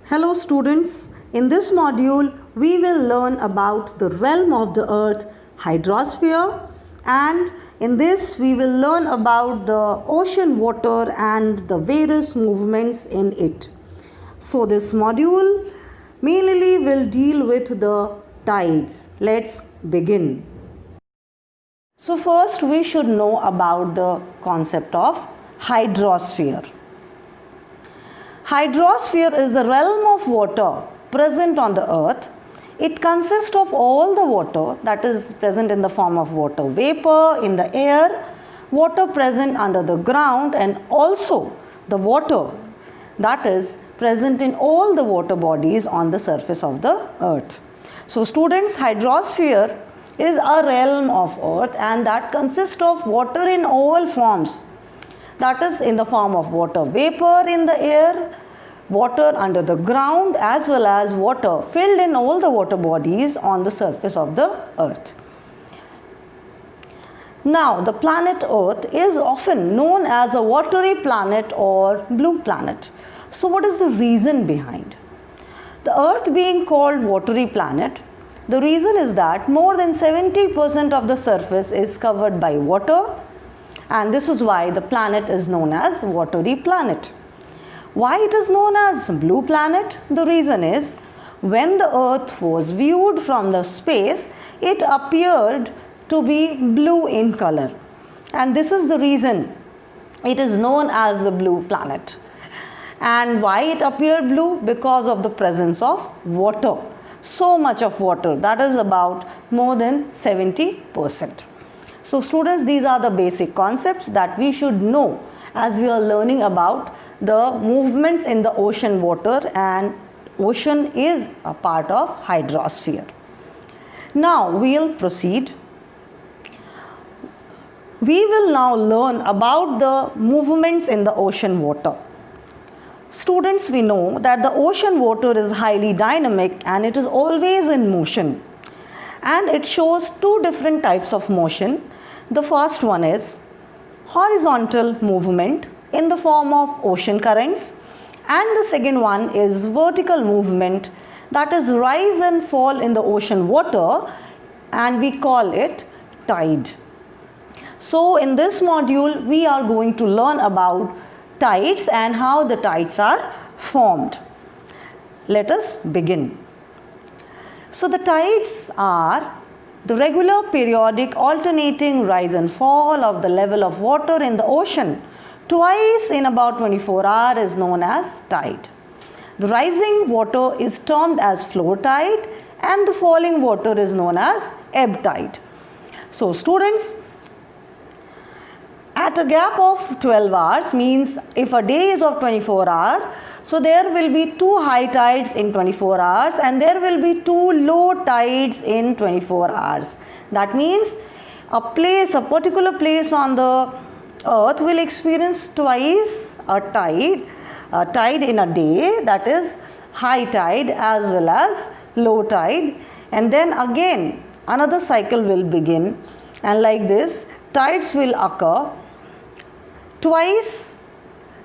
Hello students, in this module we will learn about the realm of the earth, hydrosphere, and in this we will learn about the ocean water and the various movements in it. So this module mainly will deal with the tides. Let's begin. So first we should know about the concept of hydrosphere. Hydrosphere is the realm of water present on the earth. It consists of all the water that is present in the form of water vapor in the air, water present under the ground, and also the water that is present in all the water bodies on the surface of the earth. So students, hydrosphere is a realm of earth and that consists of water in all forms. That is in the form of water vapor in the air, water under the ground, as well as water filled in all the water bodies on the surface of the earth. Now, the planet Earth is often known as a watery planet or blue planet. So, what is the reason behind? The Earth being called watery planet, the reason is that more than 70% of the surface is covered by water, and this is why the planet is known as watery planet. Why it is known as blue planet? The reason is when the earth was viewed from the space, it appeared to be blue in color, and this is the reason it is known as the blue planet. And why it appeared blue? Because of the presence of water. So much of water, that is about more than 70%. So students, these are the basic concepts that we should know as we are learning about the movements in the ocean water, and ocean is a part of hydrosphere. Now we will proceed. We will now learn about the movements in the ocean water. Students, we know that the ocean water is highly dynamic and it is always in motion, and it shows two different types of motion. The first one is horizontal movement in the form of ocean currents, and the second one is vertical movement, that is rise and fall in the ocean water, and we call it tide. So in this module we are going to learn about tides and how the tides are formed. Let us begin. So the tides are the regular periodic alternating rise and fall of the level of water in the ocean twice in about 24 hours is known as tide. The rising water is termed as flow tide and the falling water is known as ebb tide. So students, at a gap of 12 hours means if a day is of 24 hours, so there will be two high tides in 24 hours and there will be two low tides in 24 hours. That means a particular place on the earth will experience twice a tide in a day, that is high tide as well as low tide, and then again another cycle will begin, and like this tides will occur twice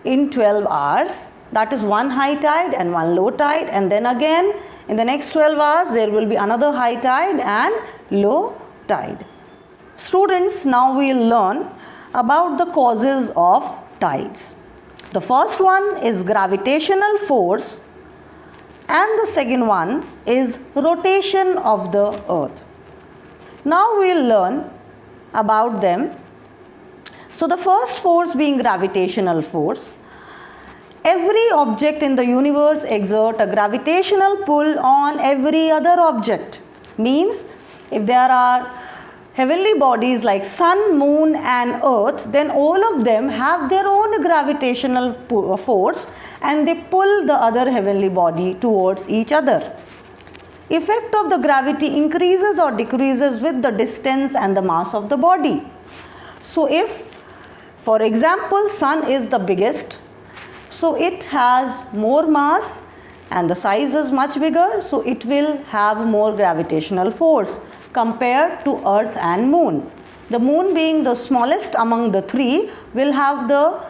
in 12 hours, that is one high tide and one low tide, and then again in the next 12 hours there will be another high tide and low tide. Students, now we will learn about the causes of tides. The first one is gravitational force and the second one is rotation of the earth. Now we will learn about them. So the first force being gravitational force. Every object in the universe exerts a gravitational pull on every other object. Means if there are heavenly bodies like sun, moon and earth, then all of them have their own gravitational force and they pull the other heavenly body towards each other. Effect of the gravity increases or decreases with the distance and the mass of the body. So if, for example, sun is the biggest, so it has more mass and the size is much bigger, so it will have more gravitational force compared to earth and moon. The moon being the smallest among the three will have the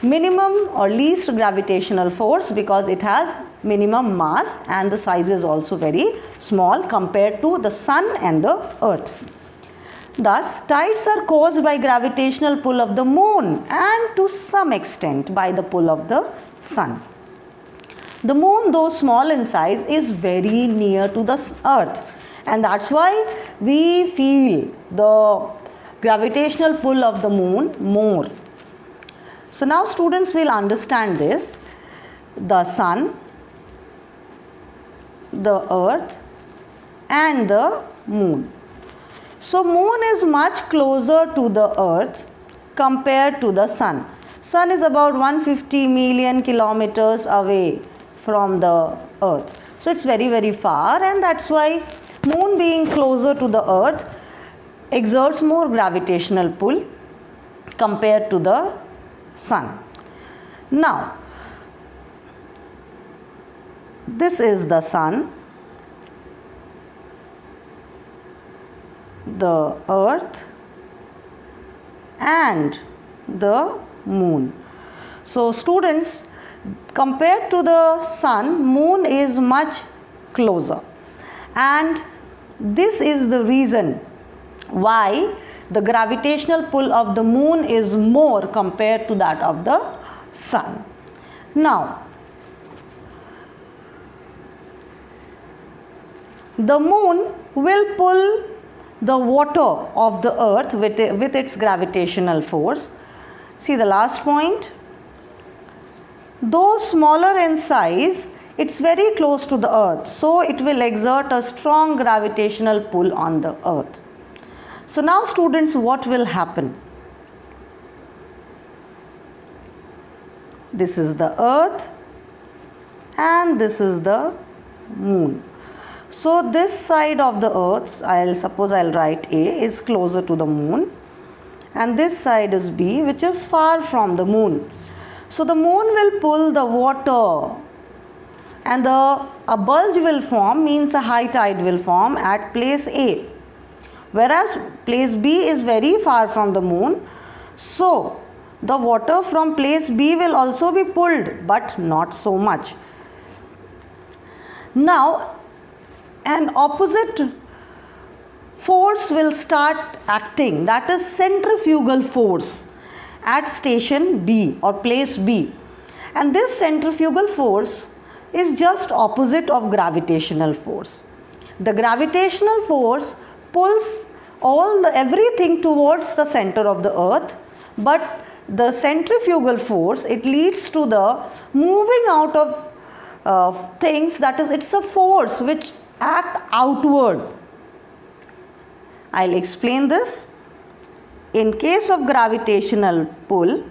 minimum or least gravitational force because it has minimum mass and the size is also very small compared to the sun and the earth. Thus, tides are caused by gravitational pull of the moon and to some extent by the pull of the sun. The moon, though small in size, is very near to the earth, and that's why we feel the gravitational pull of the moon more. So now students will understand this. The sun, the earth and the moon. So moon is much closer to the earth compared to the sun. Sun is about 150 million kilometers away from the earth. So it's very far, and that's why moon being closer to the earth exerts more gravitational pull compared to the sun. Now, this is the sun, the earth and the moon. So students, compared to the sun, moon is much closer, and this is the reason why the gravitational pull of the moon is more compared to that of the sun. Now, the moon will pull the water of the earth with its gravitational force. See the last point. Though smaller in size, it's very close to the earth, so it will exert a strong gravitational pull on the earth. So now students, what will happen? This is the earth and this is the moon. So this side of the earth, I'll write A, is closer to the moon, and this side is B, which is far from the moon. So the moon will pull the water, and a bulge will form, means a high tide will form at place A, whereas place B is very far from the moon. So the water from place B will also be pulled, but not so much. Now an opposite force will start acting, that is centrifugal force, at station B or place B, and this centrifugal force is just opposite of gravitational force. The gravitational force pulls everything towards the center of the earth, but the centrifugal force, it leads to the moving out of things, that is, it's a force which act outward. I'll explain this. In case of gravitational pull,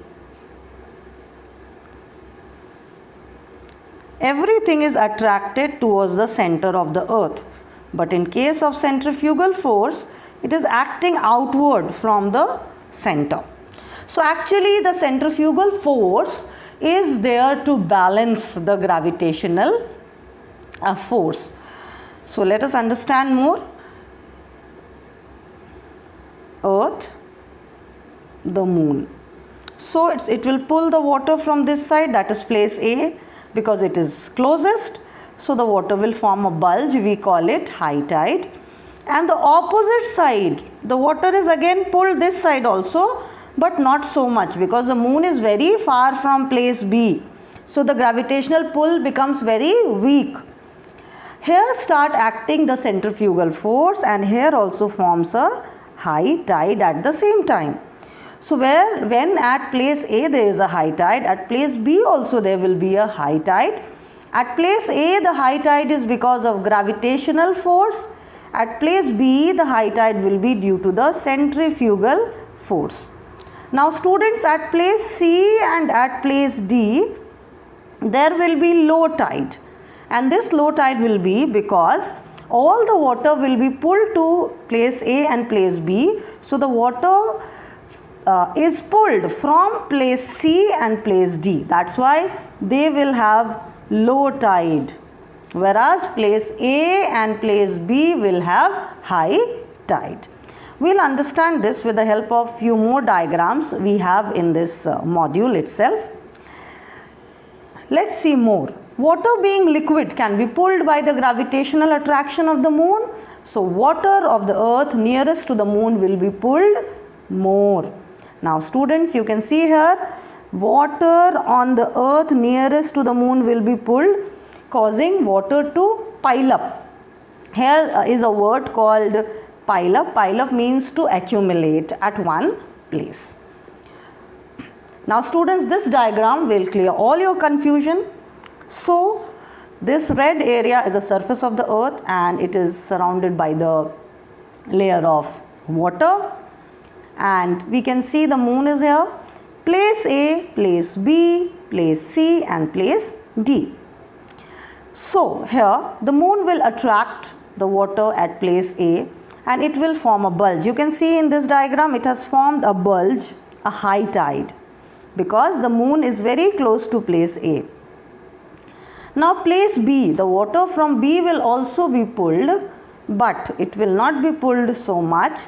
everything is attracted towards the center of the earth, but in case of centrifugal force, it is acting outward from the center. So actually the centrifugal force is there to balance the gravitational force. So let us understand more. Earth, the moon. So it will pull the water from this side, that is place A, because it is closest. So the water will form a bulge, we call it high tide. And the opposite side, the water is again pulled this side also, but not so much, because the moon is very far from place B. So the gravitational pull becomes very weak. Here start acting the centrifugal force, and here also forms a high tide at the same time. So when at place A there is a high tide, at place B also there will be a high tide. At place A the high tide is because of gravitational force. At place B the high tide will be due to the centrifugal force. Now students, at place C and at place D there will be low tide, and this low tide will be because all the water will be pulled to place A and place B. So the water is pulled from place C and place D. That's why they will have low tide, whereas place A and place B will have high tide. We'll understand this with the help of few more diagrams we have in this module itself. Let's see more. Water being liquid can be pulled by the gravitational attraction of the moon. So water of the earth nearest to the moon will be pulled more. Now students, you can see here, water on the earth nearest to the moon will be pulled, causing water to pile up. Here is a word called pile up. Pile up means to accumulate at one place. Now students, this diagram will clear all your confusion. So this red area is the surface of the earth and it is surrounded by the layer of water, and we can see the moon is here. Place A, place B, place C and place D. So here the moon will attract the water at place A and it will form a bulge. You can see in this diagram it has formed a bulge, a high tide, because the moon is very close to place A. Now place B, the water from B will also be pulled, but it will not be pulled so much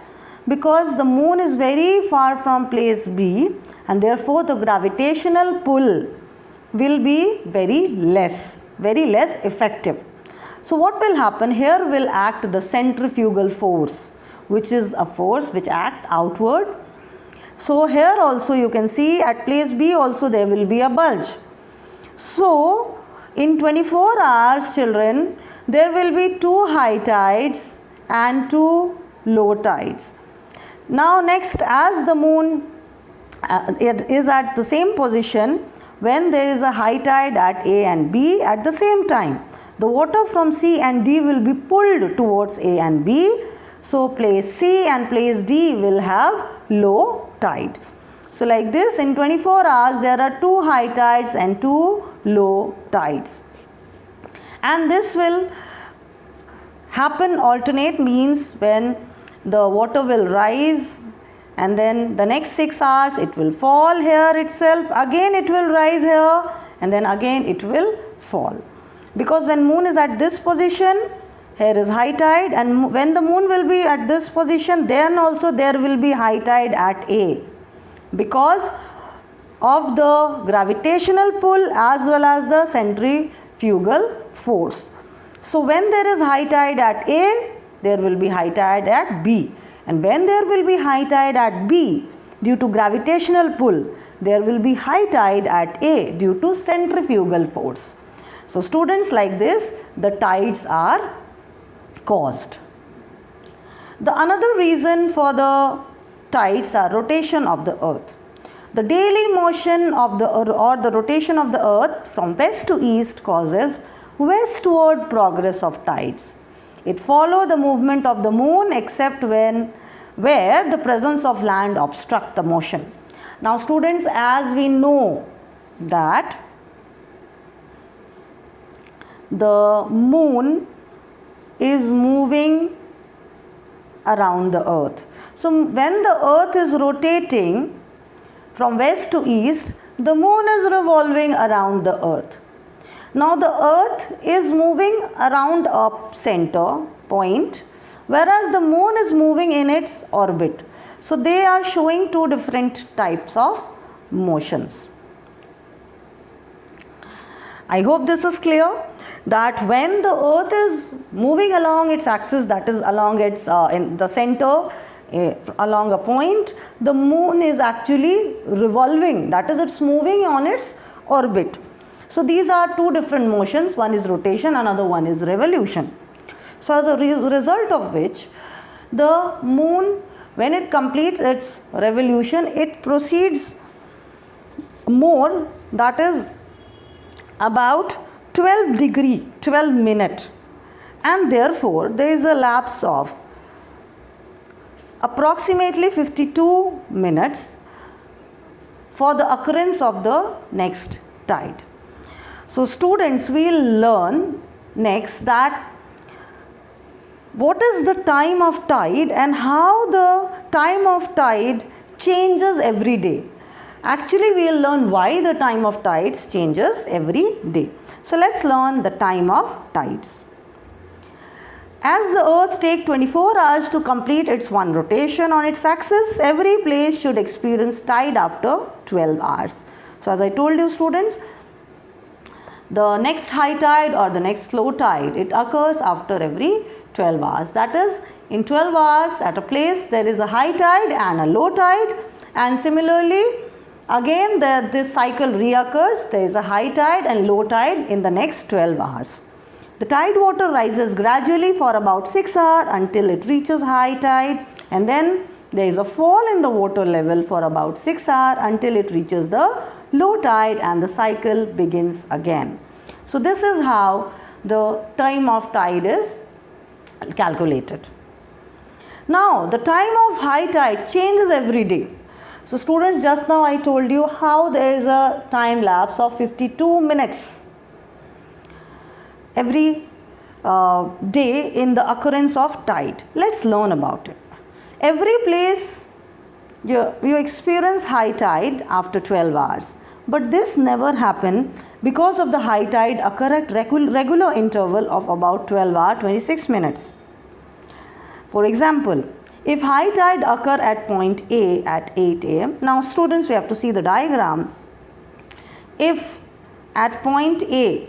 because the moon is very far from place B, and therefore the gravitational pull will be very less effective. So what will happen here? Will act the centrifugal force, which is a force which acts outward. So here also you can see at place B also there will be a bulge. So in 24 hours, children, there will be 2 high tides and 2 low tides. Now next, as the moon it is at the same position, when there is a high tide at A and B at the same time, the water from C and D will be pulled towards A and B. So place C and place D will have low tide. So like this, in 24 hours there are 2 high tides and 2 low tides, and this will happen alternate, means when the water will rise and then the next 6 hours it will fall here itself, again it will rise here and then again it will fall, because when moon is at this position, here is high tide, and when the moon will be at this position, then also there will be high tide at A, because of the gravitational pull as well as the centrifugal force. So when there is high tide at A, there will be high tide at B, and when there will be high tide at B due to gravitational pull, there will be high tide at A due to centrifugal force. So students, like this the tides are caused. The another reason for the tides are rotation of the earth. The daily motion of the or the rotation of the earth from west to east causes westward progress of tides. It follows the movement of the moon except where the presence of land obstruct the motion. Now students, as we know that the moon is moving around the earth. So when the earth is rotating from west to east, the moon is revolving around the earth. Now the earth is moving around a center point, whereas the moon is moving in its orbit. So they are showing 2 different types of motions. I hope this is clear, that when the earth is moving along its axis, that is along its in the center, along a point, the moon is actually revolving, that is it's moving on its orbit. So these are 2 different motions, one is rotation, another one is revolution. So as a result of which, the moon, when it completes its revolution, it proceeds more, that is about 12 minutes, and therefore there is a lapse of approximately 52 minutes for the occurrence of the next tide. So students, we will learn next that what is the time of tide and how the time of tide changes every day. Actually, we will learn why the time of tides changes every day. So let's learn the time of tides. As the earth takes 24 hours to complete its one rotation on its axis, every place should experience tide after 12 hours. So as I told you students, the next high tide or the next low tide, it occurs after every 12 hours. That is, in 12 hours at a place there is a high tide and a low tide, and similarly again this cycle reoccurs. There is a high tide and low tide in the next 12 hours. The tide water rises gradually for about 6 hours until it reaches high tide, and then there is a fall in the water level for about 6 hours until it reaches the low tide, and the cycle begins again. So this is how the time of tide is calculated. Now the time of high tide changes every day. So students, just now I told you how there is a time lapse of 52 minutes every day in the occurrence of tide. Let's learn about it. Every place you experience high tide after 12 hours, but this never happen because of the high tide occur at regular interval of about 12 hours 26 minutes. For example, if high tide occur at point A at 8 am, now students, we have to see the diagram. If at point A,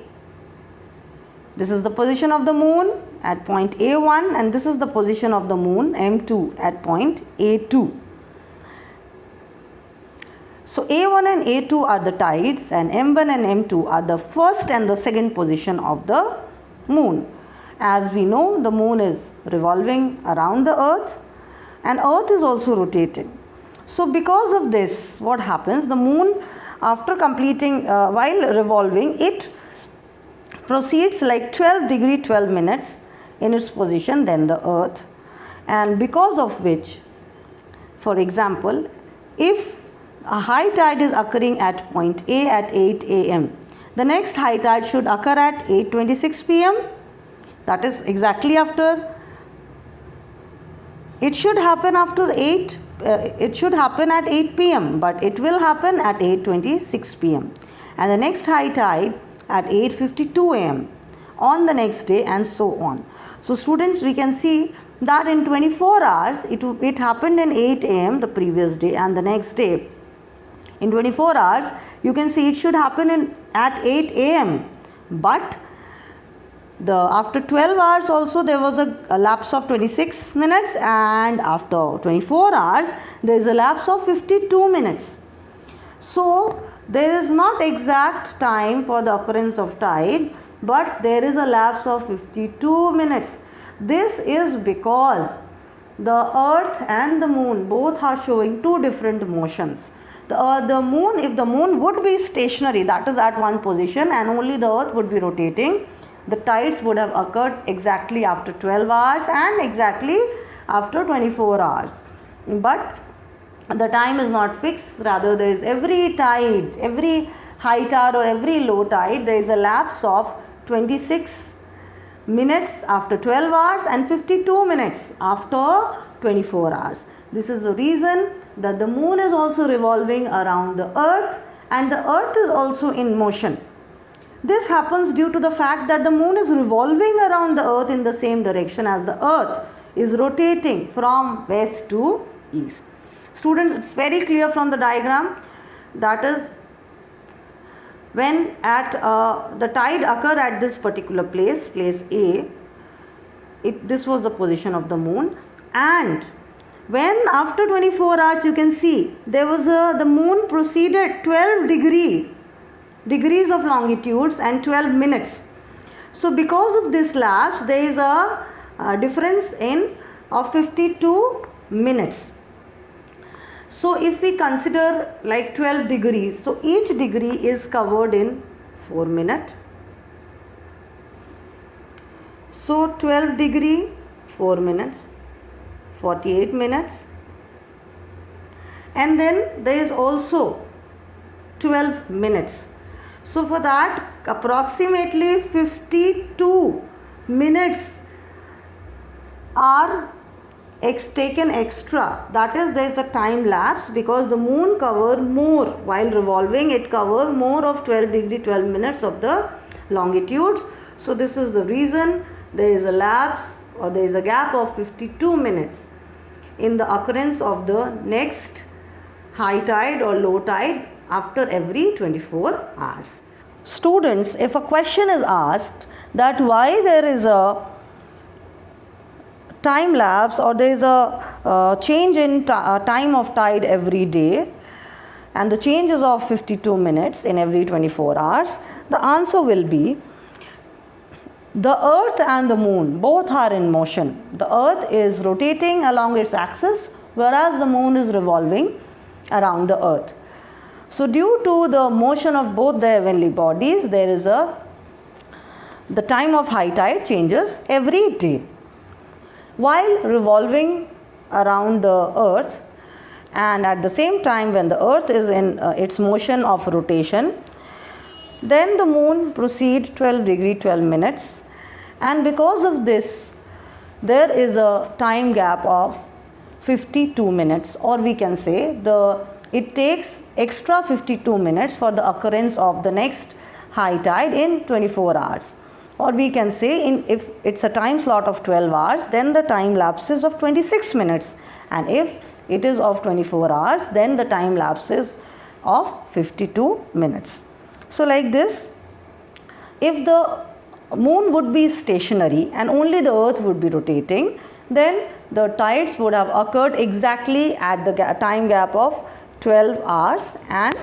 this is the position of the moon at point A1, and this is the position of the moon M2 at point A2. So A1 and A2 are the tides, and M1 and M2 are the first and the second position of the moon. As we know, the moon is revolving around the earth and earth is also rotating. So because of this, what happens, the moon, after completing while revolving, it proceeds like 12 degree 12 minutes in its position than the earth, and because of which, for example, if a high tide is occurring at point A at 8 am, the next high tide should occur at 8:26 pm. That is exactly after, it should happen after 8, it should happen at 8 pm, but it will happen at 8:26 pm, and the next high tide at 8:52 am on the next day, and so on. So students, we can see that in 24 hours it happened in 8 am the previous day, and the next day in 24 hours you can see it should happen at 8 am, but after 12 hours also there was a lapse of 26 minutes, and after 24 hours there is a lapse of 52 minutes. So there is not exact time for the occurrence of tide, but there is a lapse of 52 minutes. This is because the earth and the moon both are showing two different motions. The moon, if the moon would be stationary, that is at one position, and only the earth would be rotating, the tides would have occurred exactly after 12 hours and exactly after 24 hours. But the time is not fixed, rather there is every tide, every high tide or every low tide, there is a lapse of 26 minutes after 12 hours and 52 minutes after 24 hours. This is the reason that the moon is also revolving around the earth, and the earth is also in motion. This happens due to the fact that the moon is revolving around the earth in the same direction as the earth is rotating from west to east. Students, it's very clear from the diagram, that is, when at the tide occur at this particular place A, this was the position of the moon, and when after 24 hours you can see there was the moon proceeded 12 degrees of longitudes and 12 minutes. So because of this lapse there is a difference of 52 minutes. So if we consider like 12 degrees, so each degree is covered in 4 minutes. So 12 degree 4 minutes, 48 minutes, and then there is also 12 minutes. So for that approximately 52 minutes are taken extra, that is, there is a time lapse because the moon cover more while revolving, it cover more of 12 degree 12 minutes of the longitudes. So this is the reason there is a lapse or there is a gap of 52 minutes in the occurrence of the next high tide or low tide after every 24 hours. Students, if a question is asked that why there is a time lapse or there is a change in time of tide every day and the change is of 52 minutes in every 24 hours, the answer will be the earth and the moon both are in motion. The earth is rotating along its axis, whereas the moon is revolving around the earth. So due to the motion of both the heavenly bodies, there is the time of high tide changes every day. While revolving around the earth, and at the same time when the earth is in its motion of rotation, then the moon proceeds 12 degree 12 minutes, and because of this there is a time gap of 52 minutes, or we can say it takes extra 52 minutes for the occurrence of the next high tide in 24 hours. Or we can say if it's a time slot of 12 hours, then the time lapse is of 26 minutes, and if it is of 24 hours, then the time lapse is of 52 minutes. So like this, if the moon would be stationary and only the earth would be rotating, then the tides would have occurred exactly at the time gap of 12 hours, and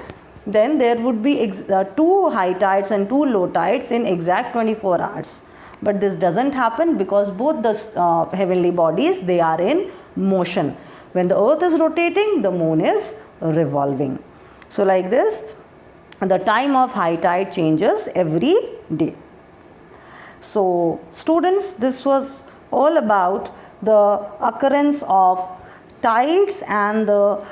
then there would be 2 high tides and 2 low tides in exact 24 hours. But this doesn't happen because both the heavenly bodies, they are in motion. When the earth is rotating, the moon is revolving. So like this, the time of high tide changes every day. So students, this was all about the occurrence of tides and the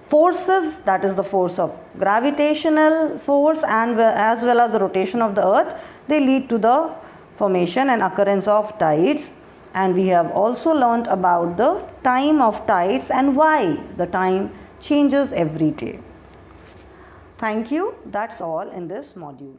forces, that is the force of gravitational force and as well as the rotation of the earth, they lead to the formation and occurrence of tides. And we have also learnt about the time of tides and why the time changes every day. Thank you. That's all in this module.